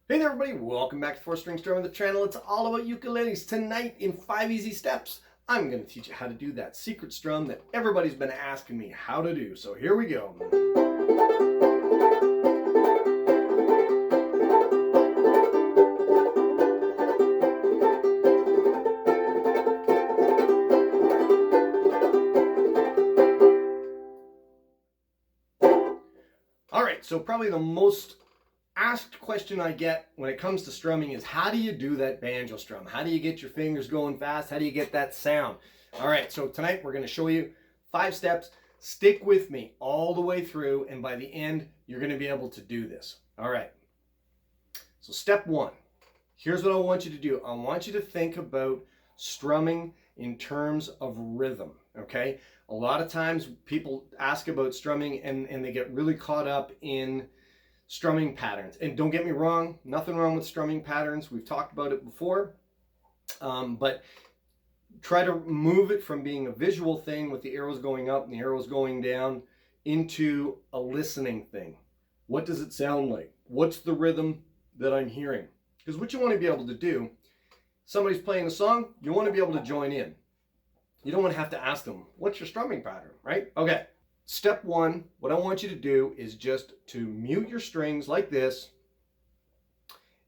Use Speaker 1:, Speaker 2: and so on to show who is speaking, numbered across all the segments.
Speaker 1: Hey there everybody, welcome back to 4 String Strum on the channel. It's all about ukuleles. Tonight in 5 easy steps, I'm going to teach you how to do that secret strum that everybody's been asking me how to do. So here we go. Alright, so probably the most asked question I get when it comes to strumming is, how do you do that banjo strum? How do you get your fingers going fast? How do you get that sound? All right, so tonight we're going to show you 5 steps. Stick with me all the way through, and by the end, you're going to be able to do this. All right, so step 1. Here's what I want you to do. I want you to think about strumming in terms of rhythm, okay? A lot of times people ask about strumming and they get really caught up in strumming patterns. And don't get me wrong, nothing wrong with strumming patterns. We've talked about it before. But try to move it from being a visual thing with the arrows going up and the arrows going down into a listening thing. What does it sound like? What's the rhythm that I'm hearing? Because what you want to be able to do, somebody's playing a song, you want to be able to join in. You don't want to have to ask them, what's your strumming pattern, right? Okay. Step 1, what I want you to do is just to mute your strings like this,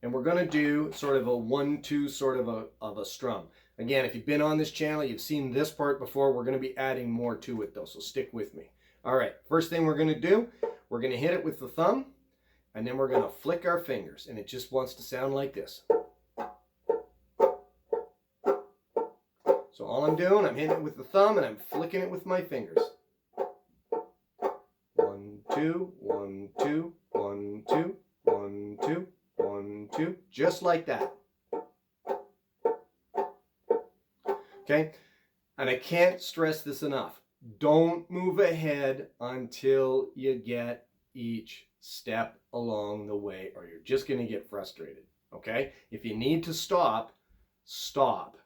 Speaker 1: and we're going to do sort of a 1-2 sort of a strum. Again, if you've been on this channel, you've seen this part before. We're going to be adding more to it though, so stick with me. All right, first thing we're going to do, we're going to hit it with the thumb, and then we're going to flick our fingers, and it just wants to sound like this. So all I'm doing, I'm hitting it with the thumb, and I'm flicking it with my fingers. 1, 2, 1, 2, 1, 2, 1, 2, 1, 2, just like that. Okay, and I can't stress this enough. Don't move ahead until you get each step along the way, or you're just going to get frustrated. Okay, if you need to stop, stop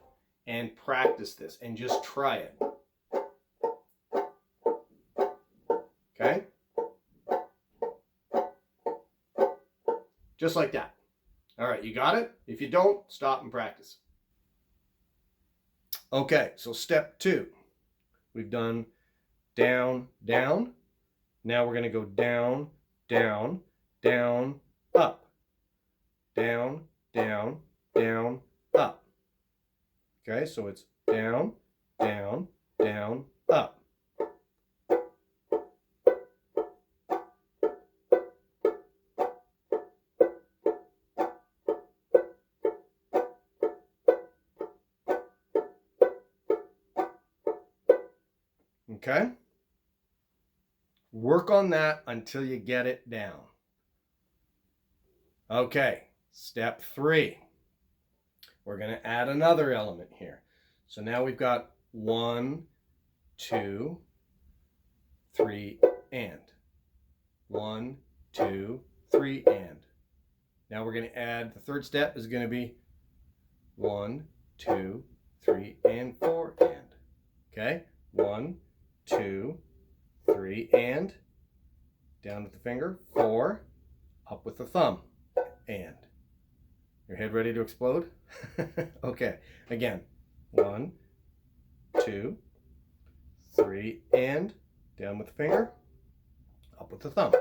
Speaker 1: and practice this and just try it. Okay, just like that. All right, you got it? If you don't, stop and practice. Okay, so step 2. We've done down, down. Now we're going to go down, down, down, up. Down, down, down, up. Okay, so it's down, down, down, up. Okay? Work on that until you get it down. Okay, step 3. We're going to add another element here. So now we've got 1, 2, 3, and. 1, 2, 3, and. Now we're going to add, the third step is going to be 1, 2, 3, and 4, and. Okay? 1, 2, 3, and. Down with the finger, 4, up with the thumb, and. Your head ready to explode? Okay, again, 1, 2, 3, and. Down with the finger, up with the thumb,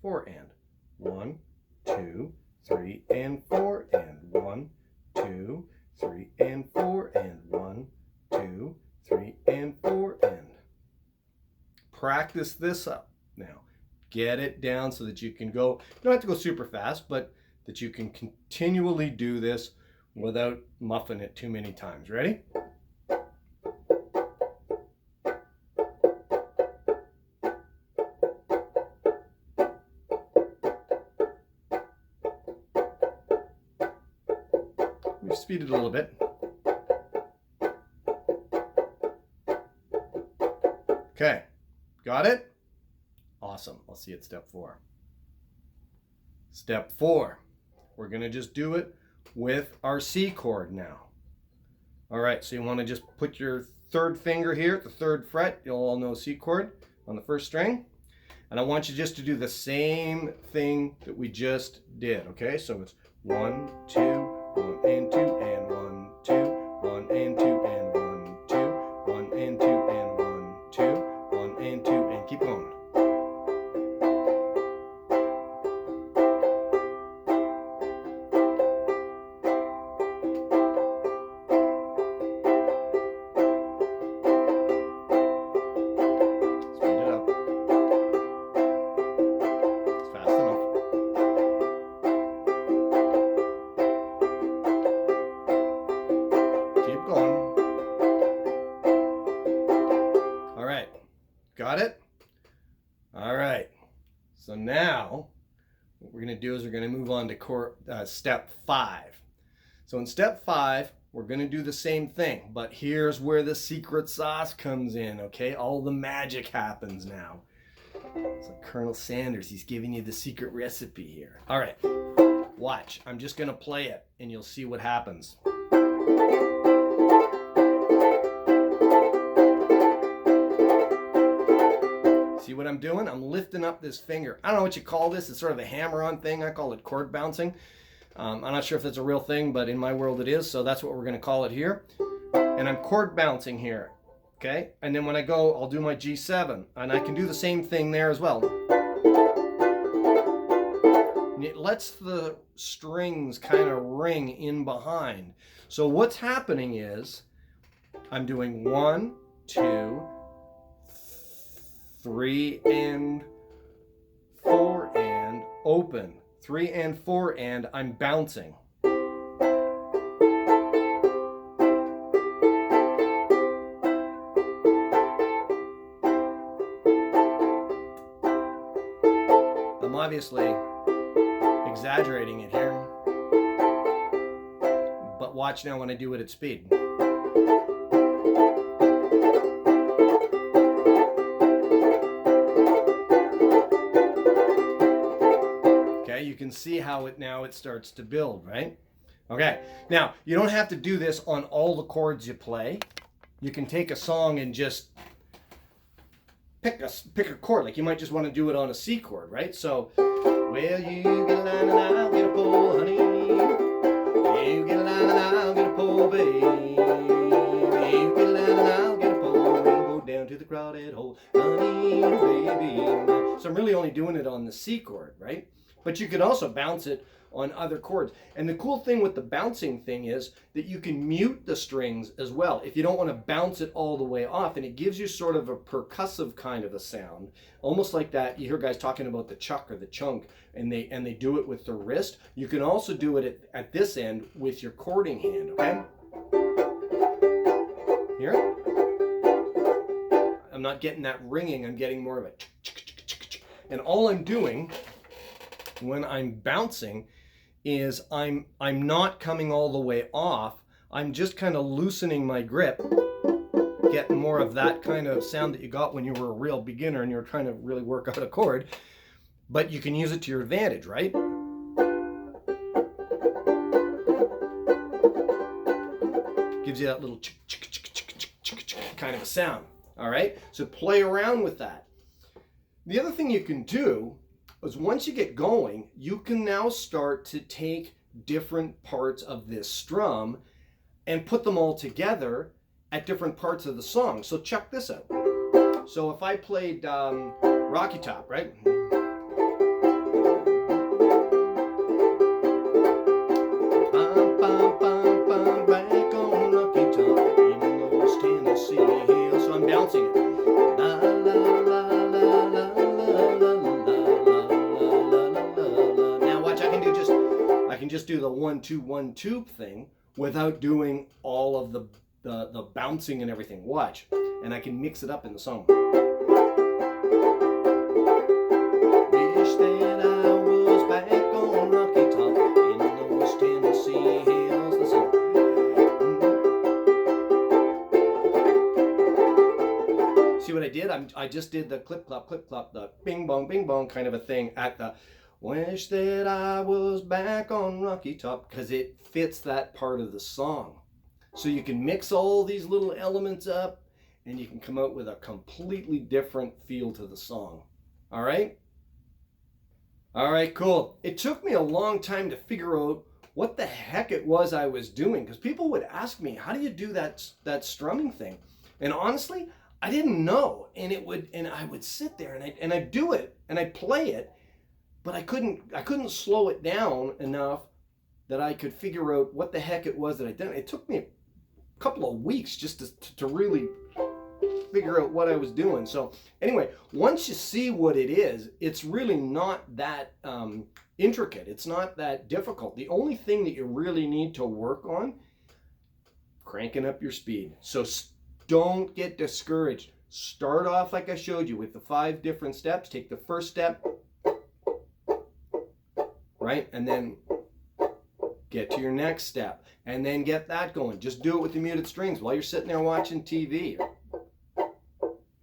Speaker 1: 4, and. 1, 2, 3, and 4, and. 1, 2, 3, and 4, and. 1, 2, 3, and 4, and. Practice this up now. Get it down so that you can go, you don't have to go super fast, but that you can continually do this without muffing it too many times. Ready? We've speeded a little bit. Okay, got it? Awesome. I'll see you at step 4. Step 4, we're going to just do it with our C chord now. All right, so you want to just put your third finger here at the 3rd fret. You'll all know C chord on the 1st string. And I want you just to do the same thing that we just did, okay? So it's 1, 2, 1 and 2 and 1, 2, 1 and 2 and 1, 2, 1 and 2 and 1, 2, 1 and 2 and keep going. Speed it up. It's fast enough. Keep going. All right, got it? All right, so now what we're going to do is we're going to move on to step 5. So in step 5, we're going to do the same thing, but here's where the secret sauce comes in, okay? All the magic happens now. So Colonel Sanders, he's giving you the secret recipe here. All right, watch. I'm just going to play it, and you'll see what happens. See what I'm doing? I'm lifting up this finger. I don't know what you call this. It's sort of a hammer-on thing. I call it chord bouncing. I'm not sure if that's a real thing, but in my world it is, so that's what we're going to call it here. And I'm chord bouncing here, okay? And then when I go, I'll do my G7, and I can do the same thing there as well. And it lets the strings kind of ring in behind. So what's happening is I'm doing 1, 2, 3 and 4 and open. 3 and 4 and I'm bouncing. I'm obviously exaggerating it here, but watch now when I do it at speed. You can see how it starts to build, right? Okay, now you don't have to do this on all the chords you play. You can take a song and just pick a chord. Like you might just want to do it on a C chord, right? So, well, you get a line and I'll get a pole, honey. You get a line and I'll get a pole, baby. You get a line and I'll get a pole. We'll go down to the crowded hole, honey, baby. So I'm really only doing it on the C chord, right? But you can also bounce it on other chords. And the cool thing with the bouncing thing is that you can mute the strings as well if you don't want to bounce it all the way off, and it gives you sort of a percussive kind of a sound, almost like that. You hear guys talking about the chuck or the chunk, and they do it with their wrist. You can also do it at this end with your chording hand, okay? Hear it? I'm not getting that ringing, I'm getting more of a and all I'm doing when I'm bouncing is I'm not coming all the way off. I'm just kind of loosening my grip, getting more of that kind of sound that you got when you were a real beginner and you were trying to really work out a chord. But you can use it to your advantage, right? Gives you that little kind of a sound, all right? So play around with that. The other thing you can do is once you get going, you can now start to take different parts of this strum and put them all together at different parts of the song. So check this out. So if I played Rocky Top, right? Back on Rocky Top in those Tennessee hills. So I'm bouncing it. La, la, la, la, la, I can just do the 1 2 1 2 thing without doing all of the bouncing and everything. Watch, and I can mix it up in the song. Wish that I was back on Rocky Top in those Tennessee hills. Listen. See what I did? I just did the clip clop, the bing bong kind of a thing at the wish that I was back on Rocky Top, because it fits that part of the song. So you can mix all these little elements up and you can come out with a completely different feel to the song. All right? All right, cool. It took me a long time to figure out what the heck it was I was doing, because people would ask me, how do you do that strumming thing? And honestly, I didn't know. And I would sit there and I'd do it and I'd play it, but I couldn't slow it down enough that I could figure out what the heck it was that I did. It took me a couple of weeks just to really figure out what I was doing. So anyway, once you see what it is, it's really not that intricate. It's not that difficult. The only thing that you really need to work on, cranking up your speed. So don't get discouraged. Start off like I showed you with the 5 different steps. Take the first step, right? And then get to your next step and then get that going. Just do it with the muted strings while you're sitting there watching TV.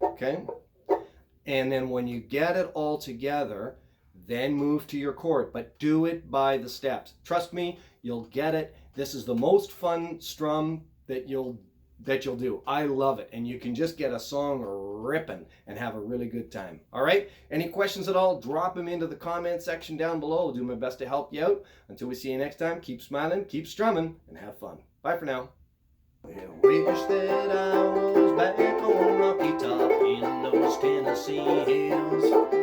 Speaker 1: Okay? And then when you get it all together, then move to your chord, but do it by the steps. Trust me, you'll get it. This is the most fun strum that you'll do. I love it. And you can just get a song ripping and have a really good time. All right? Any questions at all, drop them into the comment section down below. I'll do my best to help you out. Until we see you next time, keep smiling, keep strumming, and have fun. Bye for now. Well, wish that I was back on Rocky Top in those Tennessee hills.